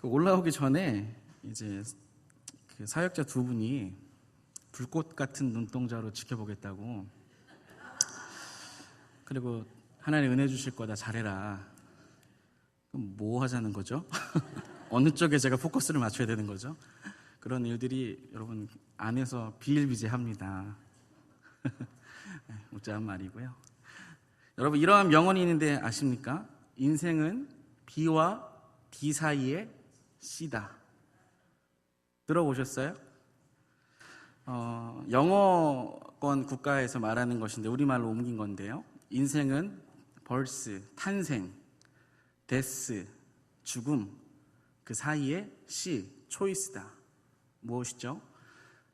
올라오기 전에 이제 그 사역자 두 분이 불꽃 같은 눈동자로 지켜보겠다고, 그리고 하나님 은혜 주실 거다, 잘해라. 그럼 뭐 하자는 거죠? 어느 쪽에 제가 포커스를 맞춰야 되는 거죠? 그런 일들이 여러분 안에서 비일비재합니다. 웃자한 말이고요. 여러분, 이러한 명언이 있는데 아십니까? 인생은 B와 D 사이의 C다. 들어보셨어요? 영어권 국가에서 말하는 것인데 우리말로 옮긴 건데요. 인생은 birth, 탄생, death, 죽음, 그 사이에 C, choice다. 무엇이죠?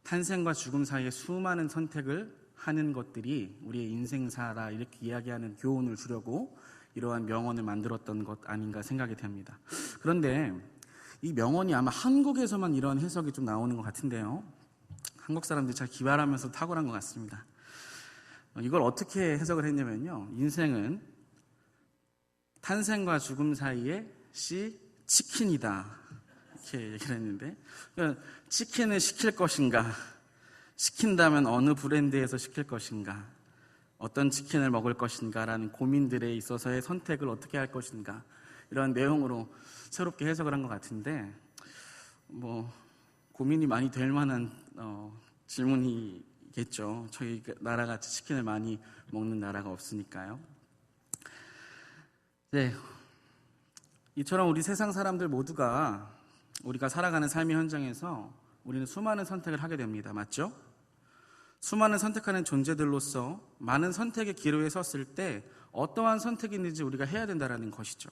탄생과 죽음 사이에 수많은 선택을 하는 것들이 우리의 인생사라, 이렇게 이야기하는 교훈을 주려고 이러한 명언을 만들었던 것 아닌가 생각이 됩니다. 그런데 이 명언이 아마 한국에서만 이런 해석이 좀 나오는 것 같은데요. 한국 사람들이 잘 기발하면서 탁월한 것 같습니다. 이걸 어떻게 해석을 했냐면요, 인생은 탄생과 죽음 사이에 C, 치킨이다, 이렇게 얘기를 했는데, 그러니까 치킨을 시킬 것인가, 시킨다면 어느 브랜드에서 시킬 것인가, 어떤 치킨을 먹을 것인가 라는 고민들에 있어서의 선택을 어떻게 할 것인가, 이런 내용으로 새롭게 해석을 한 것 같은데, 고민이 많이 될 만한 질문이겠죠. 저희 나라같이 치킨을 많이 먹는 나라가 없으니까요. 네, 이처럼 우리 세상 사람들 모두가 우리가 살아가는 삶의 현장에서 우리는 수많은 선택을 하게 됩니다. 맞죠? 수많은 선택하는 존재들로서 많은 선택의 기로에 섰을 때 어떠한 선택이든지 우리가 해야 된다는 것이죠.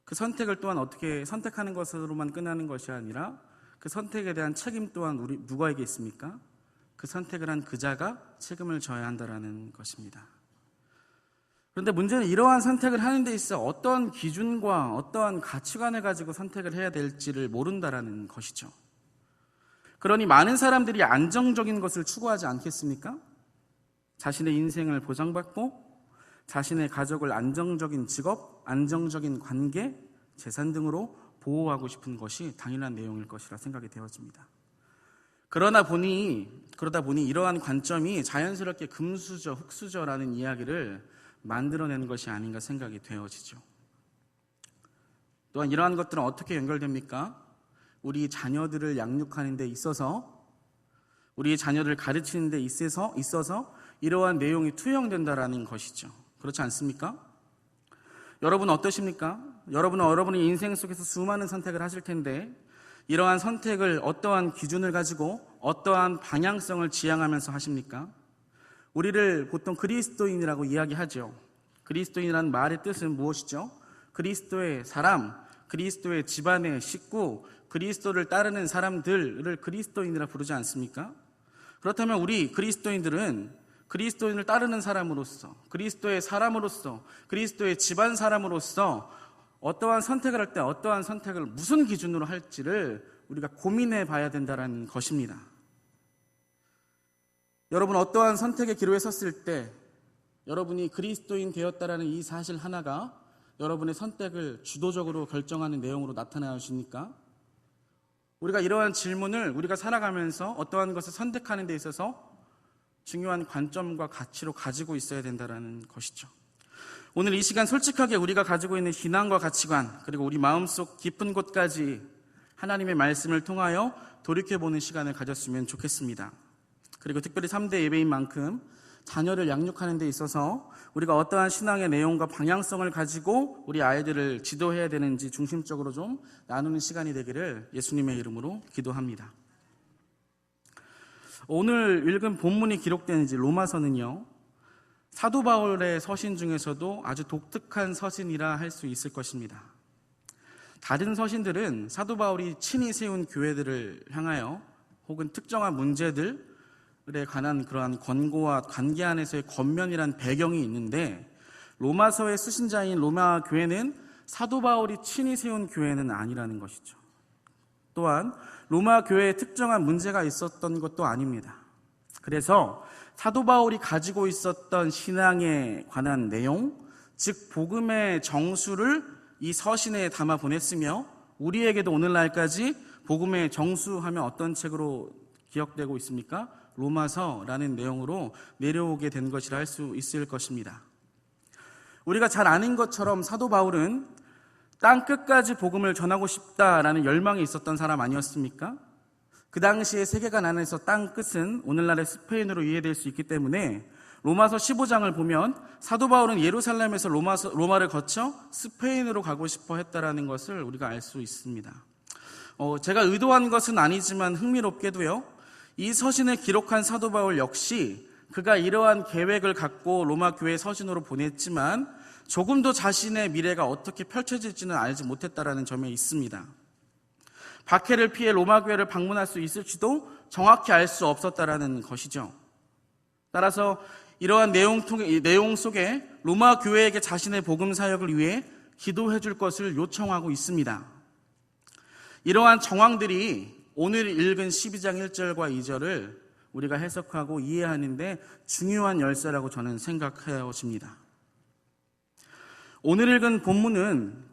그 선택을 또한 어떻게 선택하는 것으로만 끝나는 것이 아니라 그 선택에 대한 책임 또한 우리 누구에게 있습니까? 그 선택을 한 그자가 책임을 져야 한다는 것입니다. 그런데 문제는 이러한 선택을 하는 데 있어 어떠한 기준과 어떠한 가치관을 가지고 선택을 해야 될지를 모른다는 것이죠. 그러니 많은 사람들이 안정적인 것을 추구하지 않겠습니까? 자신의 인생을 보장받고 자신의 가족을 안정적인 직업, 안정적인 관계, 재산 등으로 보호하고 싶은 것이 당연한 내용일 것이라 생각이 되어집니다. 그러다 보니 이러한 관점이 자연스럽게 금수저, 흙수저라는 이야기를 만들어내는 것이 아닌가 생각이 되어지죠. 또한 이러한 것들은 어떻게 연결됩니까? 우리 자녀들을 양육하는 데 있어서, 우리 자녀들을 가르치는 데 있어서 이러한 내용이 투영된다라는 것이죠. 그렇지 않습니까? 여러분 어떠십니까? 여러분은 여러분의 인생 속에서 수많은 선택을 하실 텐데 이러한 선택을 어떠한 기준을 가지고 어떠한 방향성을 지향하면서 하십니까? 우리를 보통 그리스도인이라고 이야기하죠. 그리스도인이라는 말의 뜻은 무엇이죠? 그리스도의 사람, 그리스도의 집안의 식구, 그리스도를 따르는 사람들을 그리스도인이라 부르지 않습니까? 그렇다면 우리 그리스도인들은 그리스도인을 따르는 사람으로서, 그리스도의 사람으로서, 그리스도의 집안 사람으로서 어떠한 선택을 할 때 어떠한 선택을 무슨 기준으로 할지를 우리가 고민해 봐야 된다는 것입니다. 여러분, 어떠한 선택의 기로에 섰을 때 여러분이 그리스도인 되었다라는 이 사실 하나가 여러분의 선택을 주도적으로 결정하는 내용으로 나타나십니까? 우리가 이러한 질문을 우리가 살아가면서 어떠한 것을 선택하는 데 있어서 중요한 관점과 가치로 가지고 있어야 된다는 것이죠. 오늘 이 시간 솔직하게 우리가 가지고 있는 신앙과 가치관, 그리고 우리 마음속 깊은 곳까지 하나님의 말씀을 통하여 돌이켜보는 시간을 가졌으면 좋겠습니다. 그리고 특별히 3대 예배인 만큼 자녀를 양육하는 데 있어서 우리가 어떠한 신앙의 내용과 방향성을 가지고 우리 아이들을 지도해야 되는지 중심적으로 좀 나누는 시간이 되기를 예수님의 이름으로 기도합니다. 오늘 읽은 본문이 기록된 로마서는요, 사도 바울의 서신 중에서도 아주 독특한 서신이라 할 수 있을 것입니다. 다른 서신들은 사도 바울이 친히 세운 교회들을 향하여 혹은 특정한 문제들에 관한 그러한 권고와 관계 안에서의 겉면이란 배경이 있는데, 로마서의 수신자인 로마 교회는 사도 바울이 친히 세운 교회는 아니라는 것이죠. 또한 로마 교회에 특정한 문제가 있었던 것도 아닙니다. 그래서 사도 바울이 가지고 있었던 신앙에 관한 내용, 즉 복음의 정수를 이 서신에 담아 보냈으며 우리에게도 오늘날까지 복음의 정수하면 어떤 책으로 기억되고 있습니까? 로마서라는 내용으로 내려오게 된 것이라 할 수 있을 것입니다. 우리가 잘 아는 것처럼 사도 바울은 땅 끝까지 복음을 전하고 싶다라는 열망이 있었던 사람 아니었습니까? 그 당시에 세계관 안에서 땅 끝은 오늘날의 스페인으로 이해될 수 있기 때문에 로마서 15장을 보면 사도 바울은 예루살렘에서 로마를 거쳐 스페인으로 가고 싶어 했다라는 것을 우리가 알 수 있습니다. 제가 의도한 것은 아니지만 흥미롭게도요, 이 서신을 기록한 사도 바울 역시 그가 이러한 계획을 갖고 로마 교회 서신으로 보냈지만 조금도 자신의 미래가 어떻게 펼쳐질지는 알지 못했다라는 점에 있습니다. 박해를 피해 로마 교회를 방문할 수 있을지도 정확히 알 수 없었다라는 것이죠. 따라서 이러한 내용 속에 로마 교회에게 자신의 복음 사역을 위해 기도해 줄 것을 요청하고 있습니다. 이러한 정황들이 오늘 읽은 12장 1절과 2절을 우리가 해석하고 이해하는데 중요한 열쇠라고 저는 생각해집니다. 오늘 읽은 본문은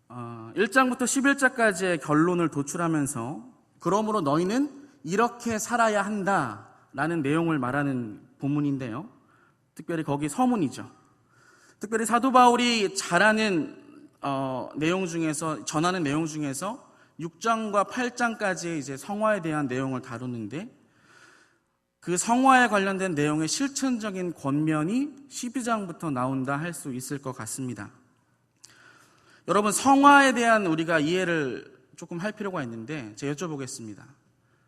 1장부터 11장까지의 결론을 도출하면서 그러므로 너희는 이렇게 살아야 한다라는 내용을 말하는 본문인데요. 특별히 거기 서문이죠. 특별히 사도 바울이 전하는 내용 중에서 6장과 8장까지 이제 성화에 대한 내용을 다루는데 그 성화에 관련된 내용의 실천적인 권면이 12장부터 나온다 할 수 있을 것 같습니다. 여러분, 성화에 대한 우리가 이해를 조금 할 필요가 있는데 제가 여쭤보겠습니다.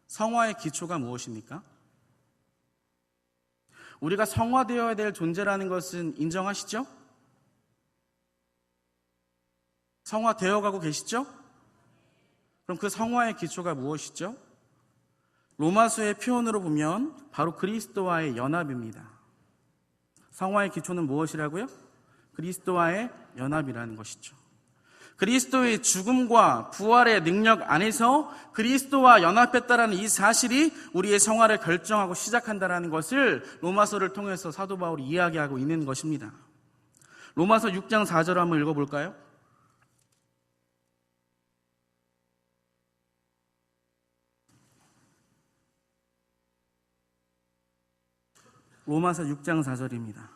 성화의 기초가 무엇입니까? 우리가 성화되어야 될 존재라는 것은 인정하시죠? 성화되어 가고 계시죠? 그럼 그 성화의 기초가 무엇이죠? 로마서의 표현으로 보면 바로 그리스도와의 연합입니다. 성화의 기초는 무엇이라고요? 그리스도와의 연합이라는 것이죠. 그리스도의 죽음과 부활의 능력 안에서 그리스도와 연합했다라는 이 사실이 우리의 성화를 결정하고 시작한다라는 것을 로마서를 통해서 사도 바울이 이야기하고 있는 것입니다. 로마서 6장 4절을 한번 읽어볼까요? 로마서 6장 4절입니다.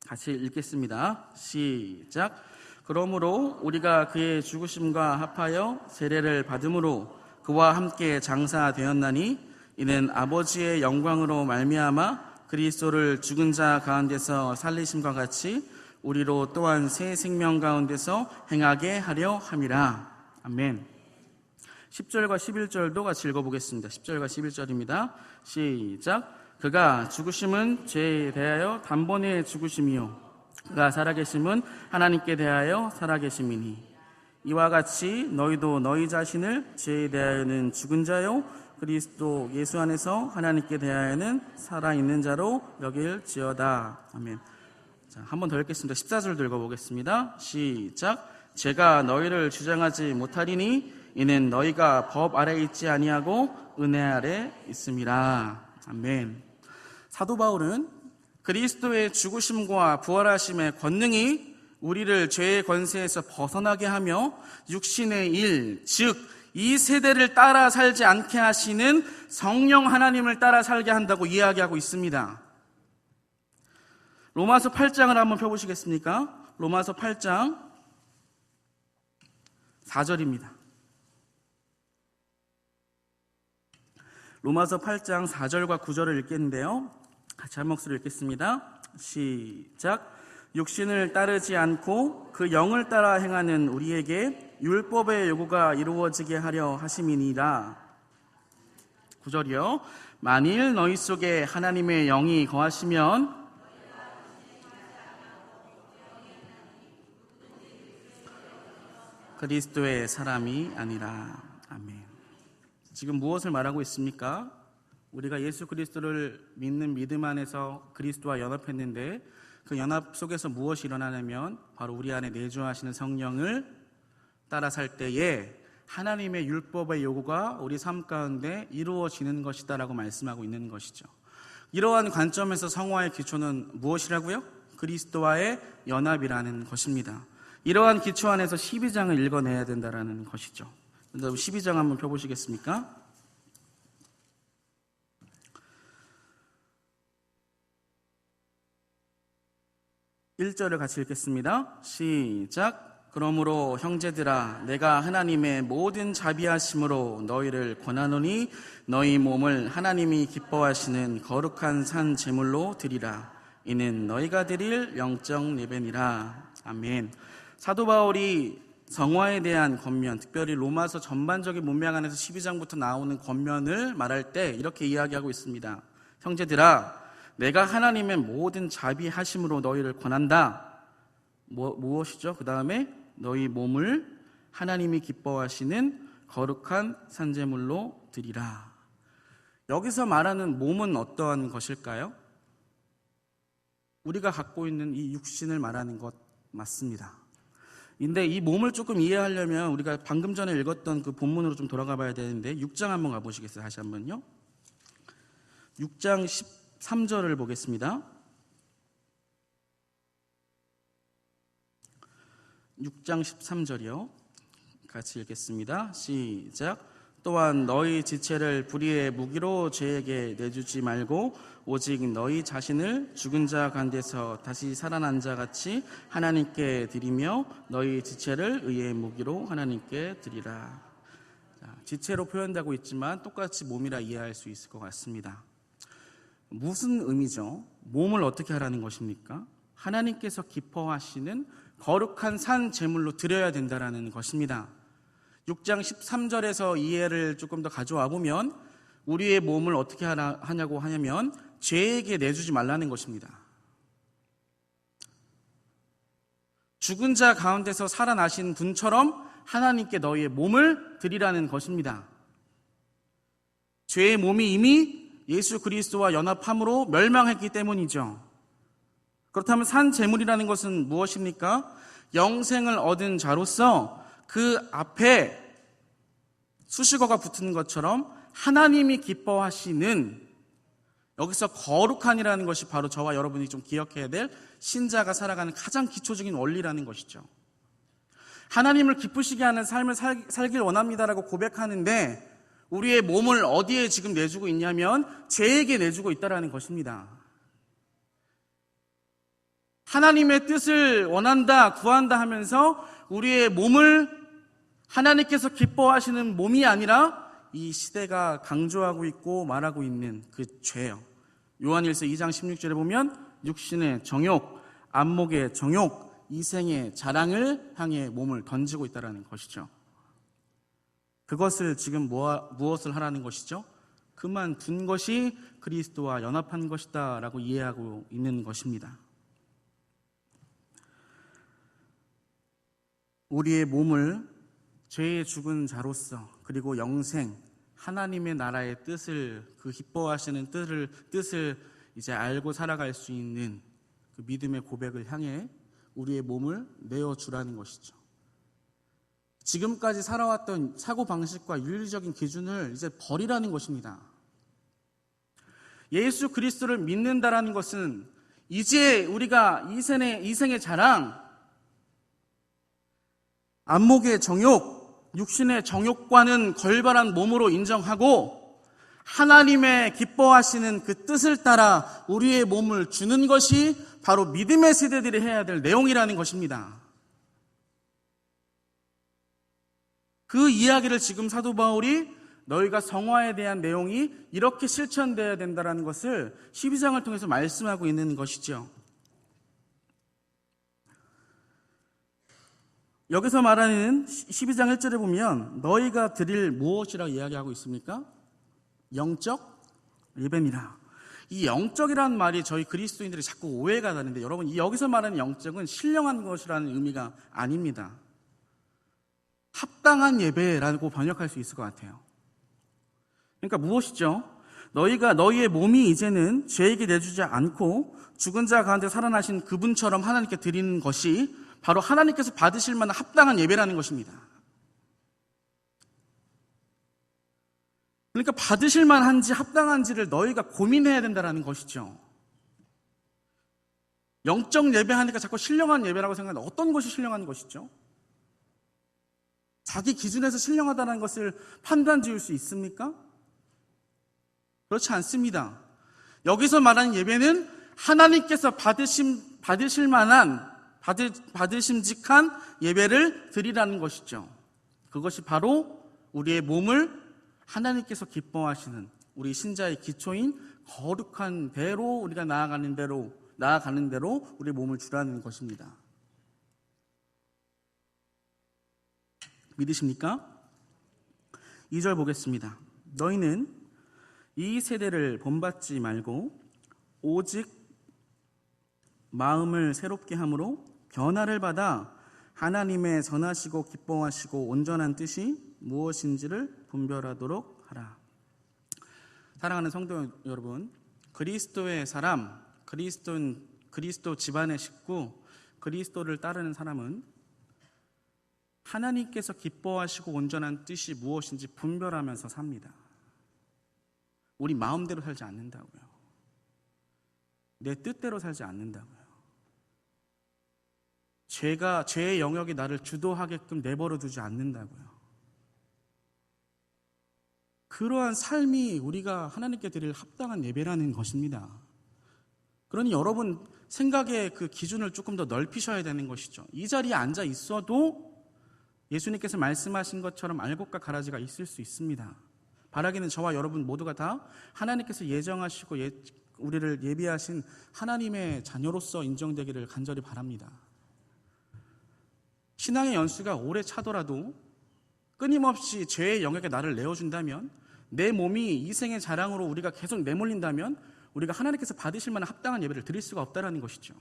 같이 읽겠습니다. 시작. 그러므로 우리가 그의 죽으심과 합하여 세례를 받음으로 그와 함께 장사되었나니 이는 아버지의 영광으로 말미암아 그리스도를 죽은 자 가운데서 살리심과 같이 우리로 또한 새 생명 가운데서 행하게 하려 함이라. 아멘. 10절과 11절도 같이 읽어보겠습니다. 10절과 11절입니다. 시작. 그가 죽으심은 죄에 대하여 단번에 죽으심이요 그가 살아계심은 하나님께 대하여 살아계심이니 이와 같이 너희도 너희 자신을 죄에 대하여는 죽은 자요 그리스도 예수 안에서 하나님께 대하여는 살아있는 자로 여길지어다. 아멘. 자, 한 번 더 읽겠습니다. 14절도 읽어보겠습니다. 시작. 제가 너희를 주장하지 못하리니 이는 너희가 법 아래 있지 아니하고 은혜 아래 있음이라. 아멘. 사도 바울은 그리스도의 죽으심과 부활하심의 권능이 우리를 죄의 권세에서 벗어나게 하며 육신의 일, 즉 이 세대를 따라 살지 않게 하시는 성령 하나님을 따라 살게 한다고 이야기하고 있습니다. 로마서 8장을 한번 펴보시겠습니까? 로마서 8장 4절입니다. 로마서 8장 4절과 9절을 읽겠는데요. 같이 한 목소리 읽겠습니다. 시작. 육신을 따르지 않고 그 영을 따라 행하는 우리에게 율법의 요구가 이루어지게 하려 하심이니라. 9절이요. 만일 너희 속에 하나님의 영이 거하시면 그리스도의 사람이 아니라. 아멘. 지금 무엇을 말하고 있습니까? 우리가 예수 그리스도를 믿는 믿음 안에서 그리스도와 연합했는데 그 연합 속에서 무엇이 일어나냐면 바로 우리 안에 내주하시는 성령을 따라 살 때에 하나님의 율법의 요구가 우리 삶 가운데 이루어지는 것이다라고 말씀하고 있는 것이죠. 이러한 관점에서 성화의 기초는 무엇이라고요? 그리스도와의 연합이라는 것입니다. 이러한 기초 안에서 12장을 읽어내야 된다는 것이죠. 12장 한번 펴보시겠습니까? 1절을 같이 읽겠습니다. 시작. 그러므로 형제들아 내가 하나님의 모든 자비하심으로 너희를 권하노니 너희 몸을 하나님이 기뻐하시는 거룩한 산 제물로 드리라. 이는 너희가 드릴 영적 예배니라. 아멘. 사도 바울이 성화에 대한 권면, 특별히 로마서 전반적인 문맥 안에서 12장부터 나오는 권면을 말할 때 이렇게 이야기하고 있습니다. 형제들아 내가 하나님의 모든 자비하심으로 너희를 권한다. 무엇이죠? 그 다음에 너희 몸을 하나님이 기뻐하시는 거룩한 산제물로 드리라. 여기서 말하는 몸은 어떠한 것일까요? 우리가 갖고 있는 이 육신을 말하는 것 맞습니다. 근데 이 몸을 조금 이해하려면 우리가 방금 전에 읽었던 그 본문으로 좀 돌아가 봐야 되는데 6장 한번 가보시겠어요? 다시 한번요. 6장 13절을 보겠습니다. 6장 13절이요. 같이 읽겠습니다. 시작. 또한 너희 지체를 불의의 무기로 죄에게 내주지 말고 오직 너희 자신을 죽은 자 가운데서 다시 살아난 자 같이 하나님께 드리며 너희 지체를 의의 무기로 하나님께 드리라. 지체로 표현되고 있지만 똑같이 몸이라 이해할 수 있을 것 같습니다. 무슨 의미죠? 몸을 어떻게 하라는 것입니까? 하나님께서 기뻐하시는 거룩한 산 제물로 드려야 된다는 것입니다. 6장 13절에서 이해를 조금 더 가져와 보면 우리의 몸을 어떻게 하냐고 하냐면 죄에게 내주지 말라는 것입니다. 죽은 자 가운데서 살아나신 분처럼 하나님께 너희의 몸을 드리라는 것입니다. 죄의 몸이 이미 예수 그리스도와 연합함으로 멸망했기 때문이죠. 그렇다면 산 제물이라는 것은 무엇입니까? 영생을 얻은 자로서 그 앞에 수식어가 붙은 것처럼 하나님이 기뻐하시는, 여기서 거룩한이라는 것이 바로 저와 여러분이 좀 기억해야 될 신자가 살아가는 가장 기초적인 원리라는 것이죠. 하나님을 기쁘시게 하는 삶을 살길 원합니다라고 고백하는데 우리의 몸을 어디에 지금 내주고 있냐면 죄에게 내주고 있다는 것입니다. 하나님의 뜻을 원한다, 구한다 하면서 우리의 몸을 하나님께서 기뻐하시는 몸이 아니라 이 시대가 강조하고 있고 말하고 있는 그 죄요. 요한일서 2장 16절에 보면 육신의 정욕, 안목의 정욕, 이생의 자랑을 향해 몸을 던지고 있다는 것이죠. 그것을 지금 무엇을 하라는 것이죠? 그만둔 것이 그리스도와 연합한 것이다 라고 이해하고 있는 것입니다. 우리의 몸을 죄의 죽은 자로서 그리고 영생, 하나님의 나라의 뜻을, 그 기뻐하시는 뜻을 이제 알고 살아갈 수 있는 그 믿음의 고백을 향해 우리의 몸을 내어주라는 것이죠. 지금까지 살아왔던 사고방식과 윤리적인 기준을 이제 버리라는 것입니다. 예수 그리스도를 믿는다라는 것은 이제 우리가 이생의 자랑, 안목의 정욕, 육신의 정욕과는 걸발한 몸으로 인정하고 하나님의 기뻐하시는 그 뜻을 따라 우리의 몸을 주는 것이 바로 믿음의 세대들이 해야 될 내용이라는 것입니다. 그 이야기를 지금 사도 바울이 너희가 성화에 대한 내용이 이렇게 실천되어야 된다는 것을 12장을 통해서 말씀하고 있는 것이죠. 여기서 말하는 12장 1절에 보면 너희가 드릴 무엇이라고 이야기하고 있습니까? 영적 예배니라. 이 영적이라는 말이 저희 그리스도인들이 자꾸 오해가 가는데 여러분, 이 여기서 말하는 영적은 신령한 것이라는 의미가 아닙니다. 합당한 예배라고 번역할 수 있을 것 같아요. 그러니까 무엇이죠? 너희의 몸이 이제는 죄에게 내주지 않고 죽은 자 가운데 살아나신 그분처럼 하나님께 드리는 것이 바로 하나님께서 받으실 만한 합당한 예배라는 것입니다. 그러니까 받으실 만한지 합당한지를 너희가 고민해야 된다는 것이죠. 영적 예배하니까 자꾸 신령한 예배라고 생각하는데 어떤 것이 신령한 것이죠? 자기 기준에서 신령하다는 것을 판단 지을 수 있습니까? 그렇지 않습니다. 여기서 말하는 예배는 하나님께서 받으실 만한 받으심직한 예배를 드리라는 것이죠. 그것이 바로 우리의 몸을 하나님께서 기뻐하시는 우리 신자의 기초인 거룩한 대로 우리가 나아가는 대로 우리 몸을 주라는 것입니다. 믿으십니까? 2절 보겠습니다. 너희는 이 세대를 본받지 말고 오직 마음을 새롭게 함으로 변화를 받아 하나님의 선하시고 기뻐하시고 온전한 뜻이 무엇인지를 분별하도록 하라. 사랑하는 성도 여러분, 그리스도의 사람, 그리스도 집안의 식구, 그리스도를 따르는 사람은 하나님께서 기뻐하시고 온전한 뜻이 무엇인지 분별하면서 삽니다. 우리 마음대로 살지 않는다고요. 내 뜻대로 살지 않는다고요. 죄의 영역이 나를 주도하게끔 내버려 두지 않는다고요. 그러한 삶이 우리가 하나님께 드릴 합당한 예배라는 것입니다. 그러니 여러분 생각의 그 기준을 조금 더 넓히셔야 되는 것이죠. 이 자리에 앉아 있어도 예수님께서 말씀하신 것처럼 알곡과 가라지가 있을 수 있습니다. 바라기는 저와 여러분 모두가 다 하나님께서 예정하시고 우리를 예비하신 하나님의 자녀로서 인정되기를 간절히 바랍니다. 신앙의 연수가 오래 차더라도 끊임없이 죄의 영역에 나를 내어준다면, 내 몸이 이 생의 자랑으로 우리가 계속 내몰린다면 우리가 하나님께서 받으실 만한 합당한 예배를 드릴 수가 없다는 것이죠.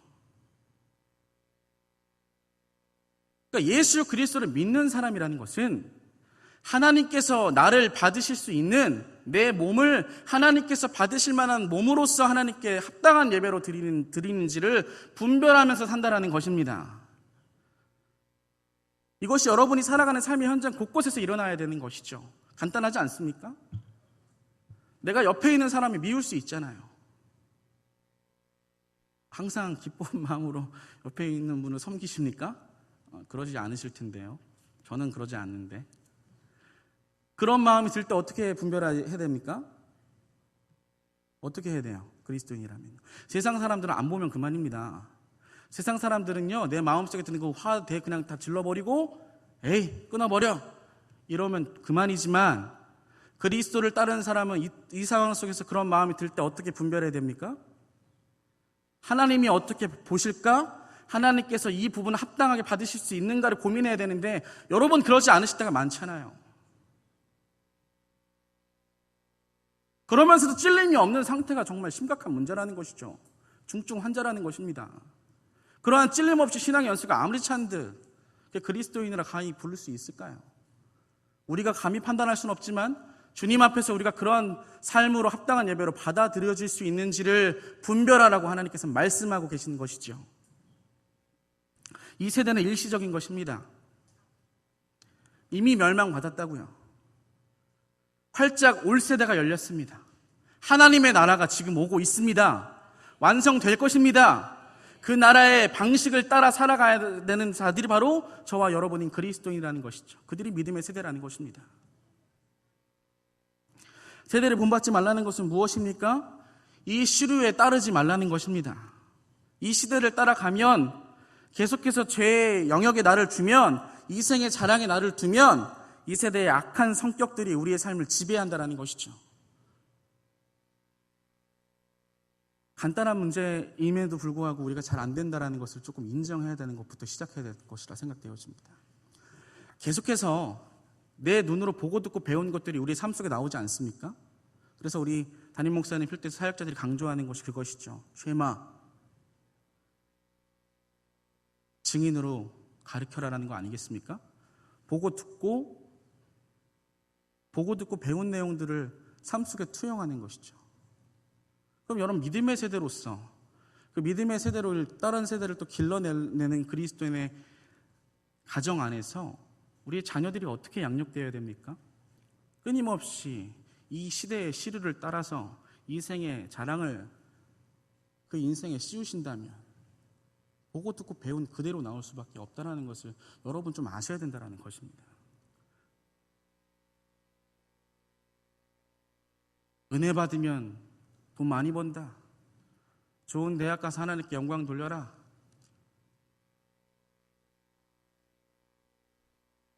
그러니까 예수 그리스도를 믿는 사람이라는 것은 하나님께서 나를 받으실 수 있는 내 몸을 하나님께서 받으실 만한 몸으로서 하나님께 합당한 예배로 드리는지를 분별하면서 산다는 것입니다. 이것이 여러분이 살아가는 삶의 현장 곳곳에서 일어나야 되는 것이죠. 간단하지 않습니까? 내가 옆에 있는 사람이 미울 수 있잖아요. 항상 기쁜 마음으로 옆에 있는 분을 섬기십니까? 그러지 않으실 텐데요. 저는 그러지 않는데. 그런 마음이 들 때 어떻게 분별해야 됩니까? 어떻게 해야 돼요? 그리스도인이라면. 세상 사람들은 안 보면 그만입니다. 세상 사람들은요, 내 마음속에 드는 거 화 그냥 다 질러버리고 에이 끊어버려 이러면 그만이지만, 그리스도를 따르는 사람은 이 상황 속에서 그런 마음이 들 때 어떻게 분별해야 됩니까? 하나님이 어떻게 보실까? 하나님께서 이 부분을 합당하게 받으실 수 있는가를 고민해야 되는데 여러분 그러지 않으실 때가 많잖아요. 그러면서도 찔림이 없는 상태가 정말 심각한 문제라는 것이죠. 중증 환자라는 것입니다. 그러한 찔림 없이 신앙의 연수가 아무리 찬듯 그리스도인이라 감히 부를 수 있을까요? 우리가 감히 판단할 수는 없지만 주님 앞에서 우리가 그러한 삶으로 합당한 예배로 받아들여질 수 있는지를 분별하라고 하나님께서 말씀하고 계시는 것이죠. 이 세대는 일시적인 것입니다. 이미 멸망받았다고요. 활짝 올 세대가 열렸습니다. 하나님의 나라가 지금 오고 있습니다. 완성될 것입니다. 그 나라의 방식을 따라 살아가야 되는 자들이 바로 저와 여러분인 그리스도인이라는 것이죠. 그들이 믿음의 세대라는 것입니다. 세대를 본받지 말라는 것은 무엇입니까? 이 시류에 따르지 말라는 것입니다. 이 시대를 따라가면, 계속해서 죄의 영역에 나를 두면, 이 생의 자랑에 나를 두면 이 세대의 악한 성격들이 우리의 삶을 지배한다는 것이죠. 간단한 문제임에도 불구하고 우리가 잘 안 된다는 것을 조금 인정해야 되는 것부터 시작해야 될 것이라 생각되어집니다. 계속해서 내 눈으로 보고 듣고 배운 것들이 우리 삶 속에 나오지 않습니까? 그래서 우리 담임 목사님 필때 사역자들이 강조하는 것이 그것이죠. 쉐마, 증인으로 가르쳐라라는 거 아니겠습니까? 보고 듣고 배운 내용들을 삶 속에 투영하는 것이죠. 그럼 여러분, 믿음의 세대로서 그 믿음의 세대로 다른 세대를 또 길러내는 그리스도인의 가정 안에서 우리의 자녀들이 어떻게 양육되어야 됩니까? 끊임없이 이 시대의 시류를 따라서 인생의 자랑을 그 인생에 씌우신다면 보고 듣고 배운 그대로 나올 수밖에 없다는 것을 여러분 좀 아셔야 된다는 것입니다. 은혜 받으면 돈 많이 번다. 좋은 대학 가서 하나님께 영광 돌려라.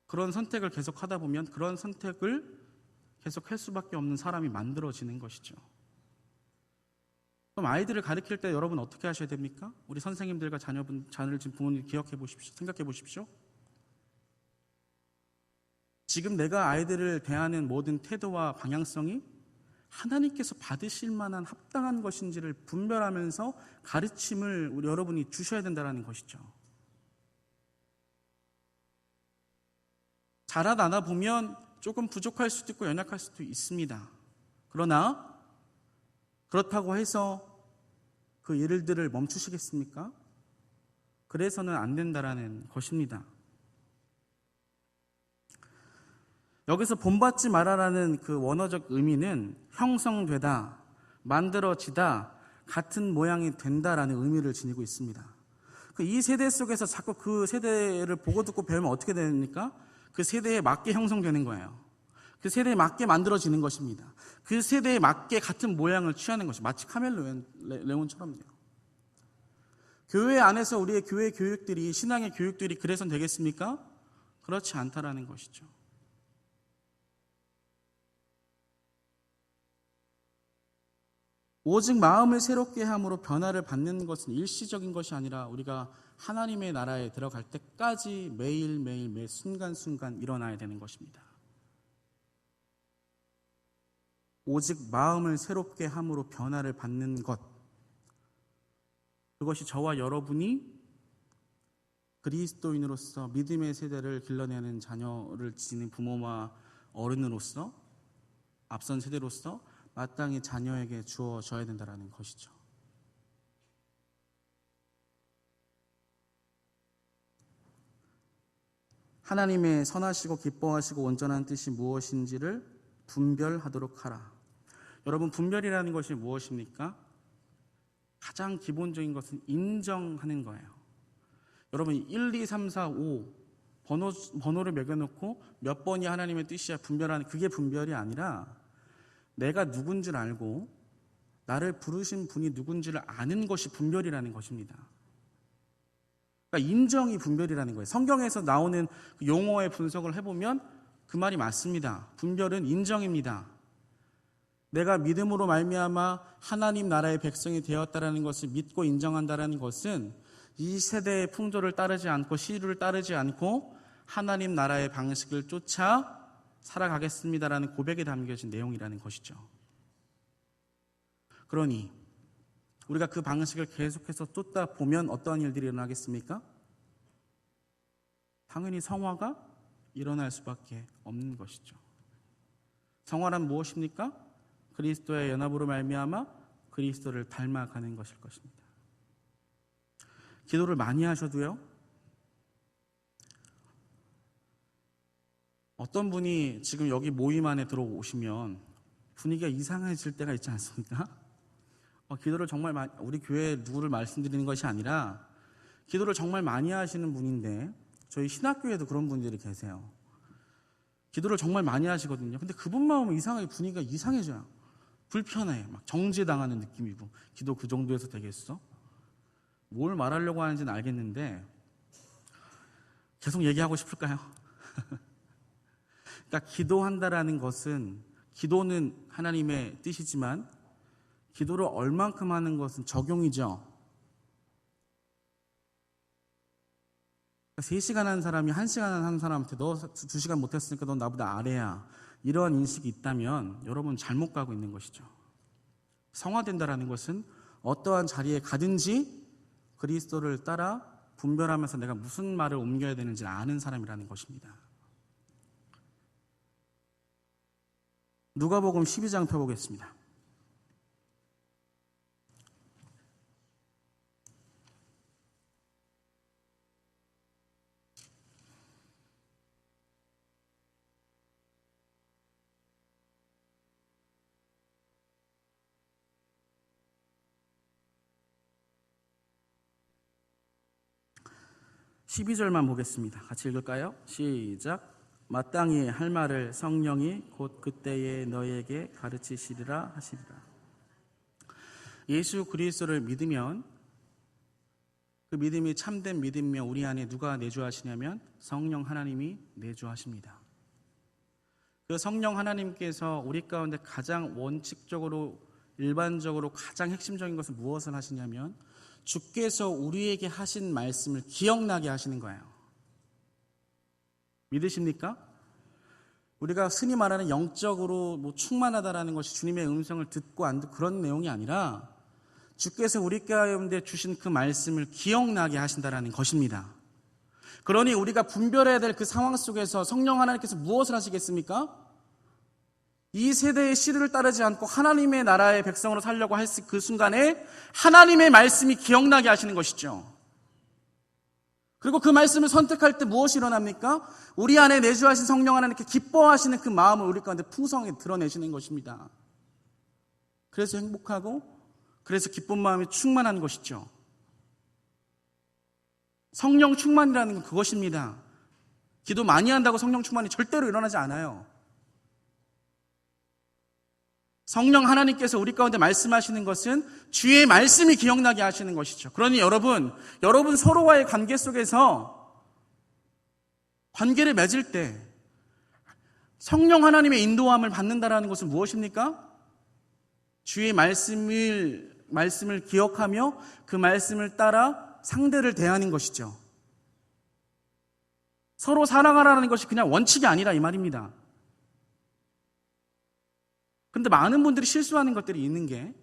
그런 선택을 계속 하다 보면 그런 선택을 계속 할 수밖에 없는 사람이 만들어지는 것이죠. 그럼 아이들을 가르칠 때 여러분 어떻게 하셔야 됩니까? 우리 선생님들과 자녀를 지금 부모님 기억해 보십시오. 생각해 보십시오. 지금 내가 아이들을 대하는 모든 태도와 방향성이 하나님께서 받으실 만한 합당한 것인지를 분별하면서 가르침을 우리 여러분이 주셔야 된다는 것이죠. 자라나다 보면 조금 부족할 수도 있고 연약할 수도 있습니다. 그러나 그렇다고 해서 그 일들을 멈추시겠습니까? 그래서는 안 된다라는 것입니다. 여기서 본받지 말아라는 그 원어적 의미는 형성되다, 만들어지다, 같은 모양이 된다라는 의미를 지니고 있습니다. 이 세대 속에서 자꾸 그 세대를 보고 듣고 배우면 어떻게 됩니까? 그 세대에 맞게 형성되는 거예요. 그 세대에 맞게 만들어지는 것입니다. 그 세대에 맞게 같은 모양을 취하는 것이 마치 카멜레온처럼요. 교회 안에서 우리의 교회 교육들이, 신앙의 교육들이 그래선 되겠습니까? 그렇지 않다라는 것이죠. 오직 마음을 새롭게 함으로 변화를 받는 것은 일시적인 것이 아니라 우리가 하나님의 나라에 들어갈 때까지 매일매일 매 순간순간 일어나야 되는 것입니다. 오직 마음을 새롭게 함으로 변화를 받는 것, 그것이 저와 여러분이 그리스도인으로서 믿음의 세대를 길러내는 자녀를 지닌 부모와 어른으로서 앞선 세대로서 마땅히 자녀에게 주어져야 된다는 것이죠. 하나님의 선하시고 기뻐하시고 온전한 뜻이 무엇인지를 분별하도록 하라. 여러분, 분별이라는 것이 무엇입니까? 가장 기본적인 것은 인정하는 거예요. 여러분, 1, 2, 3, 4, 5 번호를 매겨놓고 몇 번이 하나님의 뜻이야 분별하는, 그게 분별이 아니라 내가 누군지를 알고 나를 부르신 분이 누군지를 아는 것이 분별이라는 것입니다. 그러니까 인정이 분별이라는 거예요. 성경에서 나오는 용어의 분석을 해보면 그 말이 맞습니다. 분별은 인정입니다. 내가 믿음으로 말미암아 하나님 나라의 백성이 되었다라는 것을 믿고 인정한다라는 것은 이 세대의 풍조를 따르지 않고 시류를 따르지 않고 하나님 나라의 방식을 쫓아 살아가겠습니다라는 고백에 담겨진 내용이라는 것이죠. 그러니 우리가 그 방식을 계속해서 쫓다 보면 어떠한 일들이 일어나겠습니까? 당연히 성화가 일어날 수밖에 없는 것이죠. 성화란 무엇입니까? 그리스도의 연합으로 말미암아 그리스도를 닮아가는 것일 것입니다. 기도를 많이 하셔도요, 어떤 분이 지금 여기 모임 안에 들어오시면 분위기가 이상해질 때가 있지 않습니까? 기도를 정말 많이, 우리 교회 누구를 말씀드리는 것이 아니라 기도를 정말 많이 하시는 분인데 저희 신학교에도 그런 분들이 계세요. 기도를 정말 많이 하시거든요. 근데 그분 마음은 이상하게 분위기가 이상해져요. 불편해. 막 정죄당하는 느낌이고. 기도 그 정도에서 되겠어? 뭘 말하려고 하는지는 알겠는데 계속 얘기하고 싶을까요? 그러니까 기도한다라는 것은, 기도는 하나님의 뜻이지만 기도를 얼만큼 하는 것은 적용이죠. 3시간 한 사람이 1시간 한 사람한테 너 2시간 못했으니까 넌 나보다 아래야, 이러한 인식이 있다면 여러분 잘못 가고 있는 것이죠. 성화된다라는 것은 어떠한 자리에 가든지 그리스도를 따라 분별하면서 내가 무슨 말을 옮겨야 되는지 아는 사람이라는 것입니다. 누가복음 12장 펴보겠습니다. 12절만 보겠습니다. 같이 읽을까요? 시작. 마땅히 할 말을 성령이 곧 그때에 너희에게 가르치시리라 하시리라. 예수 그리스도를 믿으면 그 믿음이 참된 믿음이며 우리 안에 누가 내주하시냐면 성령 하나님이 내주하십니다. 그 성령 하나님께서 우리 가운데 가장 원칙적으로 일반적으로 가장 핵심적인 것은 무엇을 하시냐면 주께서 우리에게 하신 말씀을 기억나게 하시는 거예요. 믿으십니까? 우리가 흔히 말하는 영적으로 충만하다라는 것이 주님의 음성을 듣고 안 듣고 그런 내용이 아니라 주께서 우리 가운데 주신 그 말씀을 기억나게 하신다라는 것입니다. 그러니 우리가 분별해야 될 그 상황 속에서 성령 하나님께서 무엇을 하시겠습니까? 이 세대의 시류를 따르지 않고 하나님의 나라의 백성으로 살려고 할 그 순간에 하나님의 말씀이 기억나게 하시는 것이죠. 그리고 그 말씀을 선택할 때 무엇이 일어납니까? 우리 안에 내주하신 성령 하나님께 기뻐하시는 그 마음을 우리 가운데 풍성하게 드러내시는 것입니다. 그래서 행복하고 그래서 기쁜 마음이 충만한 것이죠. 성령 충만이라는 건 그것입니다. 기도 많이 한다고 성령 충만이 절대로 일어나지 않아요. 성령 하나님께서 우리 가운데 말씀하시는 것은 주의 말씀이 기억나게 하시는 것이죠. 그러니 여러분 서로와의 관계 속에서 관계를 맺을 때 성령 하나님의 인도함을 받는다라는 것은 무엇입니까? 주의 말씀을 기억하며 그 말씀을 따라 상대를 대하는 것이죠. 서로 사랑하라는 것이 그냥 원칙이 아니라 이 말입니다. 그런데 많은 분들이 실수하는 것들이 있는 게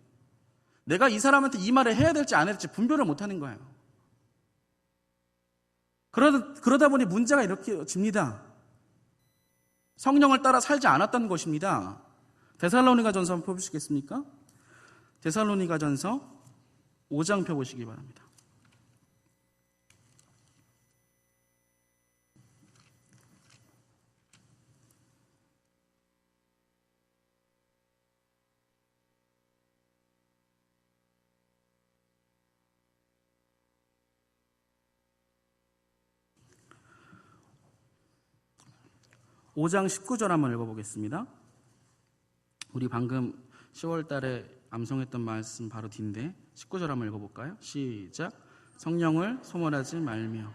내가 이 사람한테 이 말을 해야 될지 안 해야 될지 분별을 못하는 거예요. 그러다 보니 문제가 이렇게 집니다. 성령을 따라 살지 않았다는 것입니다. 데살로니가전서 한번 펴보시겠습니까? 데살로니가전서 5장 펴보시기 바랍니다. 오 5장 19절 한번 읽어보겠습니다. 우리 방금 10월 달에 암송했던 말씀 바로 뒤인데 19절 한번 읽어볼까요? 시작. 성령을 소멸하지 말며.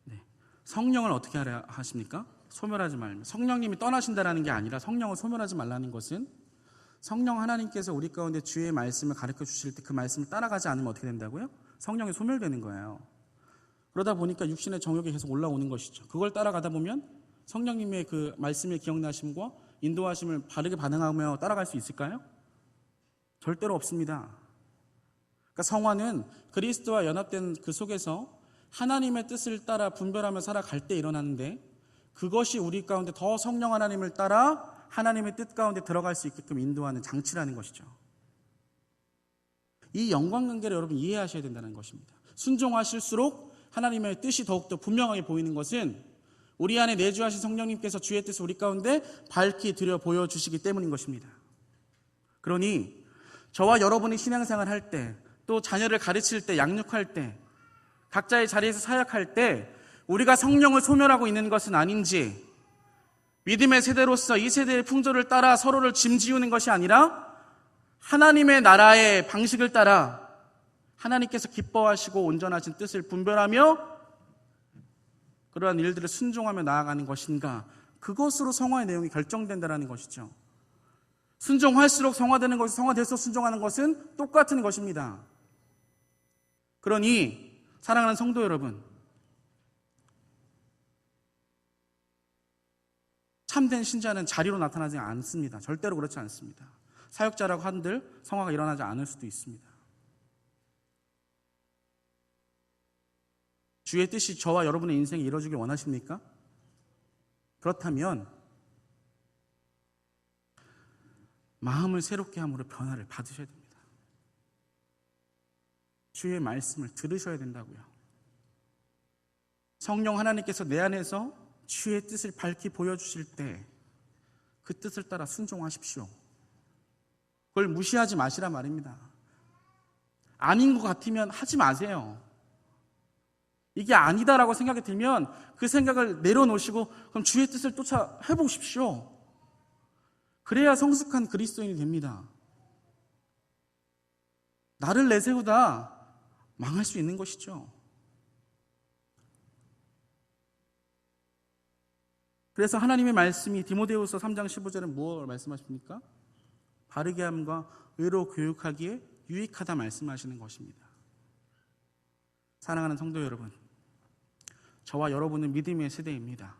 네. 성령을 어떻게 하려 하십니까? 소멸하지 말며. 성령님이 떠나신다라는 게 아니라 성령을 소멸하지 말라는 것은 성령 하나님께서 우리 가운데 주의 말씀을 가르쳐 주실 때 그 말씀을 따라가지 않으면 어떻게 된다고요? 성령이 소멸되는 거예요. 그러다 보니까 육신의 정욕이 계속 올라오는 것이죠. 그걸 따라가다 보면 성령님의 그 말씀의 기억나심과 인도하심을 바르게 반응하며 따라갈 수 있을까요? 절대로 없습니다. 그러니까 성화는 그리스도와 연합된 그 속에서 하나님의 뜻을 따라 분별하며 살아갈 때 일어나는데 그것이 우리 가운데 더 성령 하나님을 따라 하나님의 뜻 가운데 들어갈 수 있게끔 인도하는 장치라는 것이죠. 이 연관관계를 여러분 이해하셔야 된다는 것입니다. 순종하실수록 하나님의 뜻이 더욱더 분명하게 보이는 것은 우리 안에 내주하신 성령님께서 주의 뜻을 우리 가운데 밝히 들여 보여주시기 때문인 것입니다. 그러니 저와 여러분이 신앙생활 할 때, 또 자녀를 가르칠 때, 양육할 때, 각자의 자리에서 사역할 때 우리가 성령을 소멸하고 있는 것은 아닌지, 믿음의 세대로서 이 세대의 풍조를 따라 서로를 짐지우는 것이 아니라 하나님의 나라의 방식을 따라 하나님께서 기뻐하시고 온전하신 뜻을 분별하며 그러한 일들을 순종하며 나아가는 것인가, 그것으로 성화의 내용이 결정된다는 것이죠. 순종할수록 성화되는 것이, 성화될수록 순종하는 것은 똑같은 것입니다. 그러니 사랑하는 성도 여러분, 참된 신자는 자리로 나타나지 않습니다. 절대로 그렇지 않습니다. 사역자라고 한들 성화가 일어나지 않을 수도 있습니다. 주의 뜻이 저와 여러분의 인생에 이루어지길 원하십니까? 그렇다면 마음을 새롭게 함으로 변화를 받으셔야 됩니다. 주의 말씀을 들으셔야 된다고요. 성령 하나님께서 내 안에서 주의 뜻을 밝히 보여주실 때 그 뜻을 따라 순종하십시오. 그걸 무시하지 마시라 말입니다. 아닌 것 같으면 하지 마세요. 이게 아니다라고 생각이 들면 그 생각을 내려놓으시고 그럼 주의 뜻을 쫓아 해보십시오. 그래야 성숙한 그리스도인이 됩니다. 나를 내세우다 망할 수 있는 것이죠. 그래서 하나님의 말씀이 디모데후서 3장 15절에 무엇을 말씀하십니까? 바르게 함과 의로 교육하기에 유익하다 말씀하시는 것입니다. 사랑하는 성도 여러분, 저와 여러분은 믿음의 세대입니다.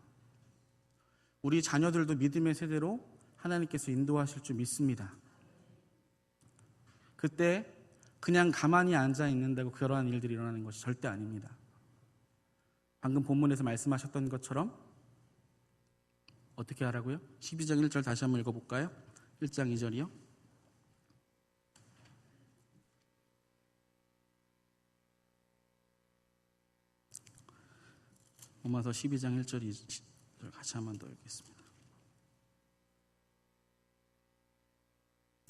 우리 자녀들도 믿음의 세대로 하나님께서 인도하실 줄 믿습니다. 그때 그냥 가만히 앉아 있는다고 그러한 일들이 일어나는 것이 절대 아닙니다. 방금 본문에서 말씀하셨던 것처럼 어떻게 하라고요? 12장 1절 다시 한번 읽어볼까요? 1장 2절이요. 로마서 12장 1절 2절 같이 한번 더 읽겠습니다.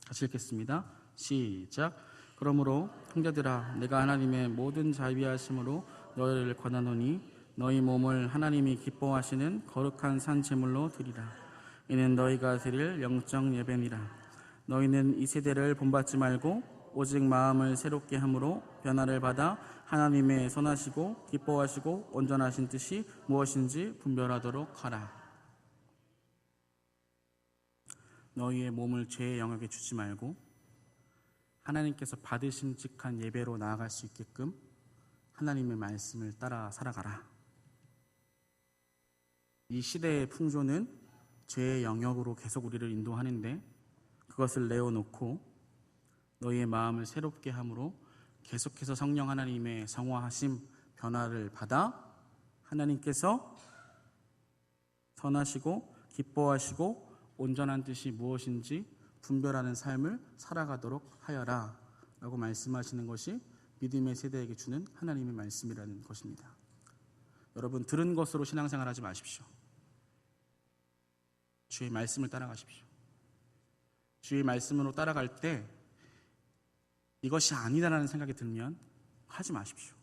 같이 읽겠습니다. 시작. 그러므로 형제들아, 내가 하나님의 모든 자비하심으로 너희를 권하노니 너희 몸을 하나님이 기뻐하시는 거룩한 산 제물로 드리라. 이는 너희가 드릴 영적 예배니라. 너희는 이 세대를 본받지 말고 오직 마음을 새롭게 함으로 변화를 받아 하나님의 선하시고 기뻐하시고 온전하신 뜻이 무엇인지 분별하도록 하라. 너희의 몸을 죄의 영역에 주지 말고 하나님께서 받으심직한 예배로 나아갈 수 있게끔 하나님의 말씀을 따라 살아가라. 이 시대의 풍조는 죄의 영역으로 계속 우리를 인도하는데 그것을 내어놓고 너희의 마음을 새롭게 함으로 계속해서 성령 하나님의 성화하심 변화를 받아 하나님께서 선하시고 기뻐하시고 온전한 뜻이 무엇인지 분별하는 삶을 살아가도록 하여라 라고 말씀하시는 것이 믿음의 세대에게 주는 하나님의 말씀이라는 것입니다. 여러분, 들은 것으로 신앙생활 하지 마십시오. 주의 말씀을 따라가십시오. 주의 말씀으로 따라갈 때 이것이 아니다라는 생각이 들면 하지 마십시오.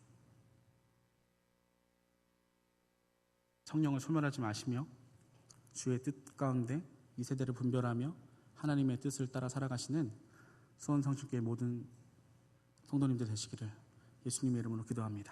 성령을 소멸하지 마시며 주의 뜻 가운데 이 세대를 분별하며 하나님의 뜻을 따라 살아가시는 수원성축교회 모든 성도님들 되시기를 예수님의 이름으로 기도합니다.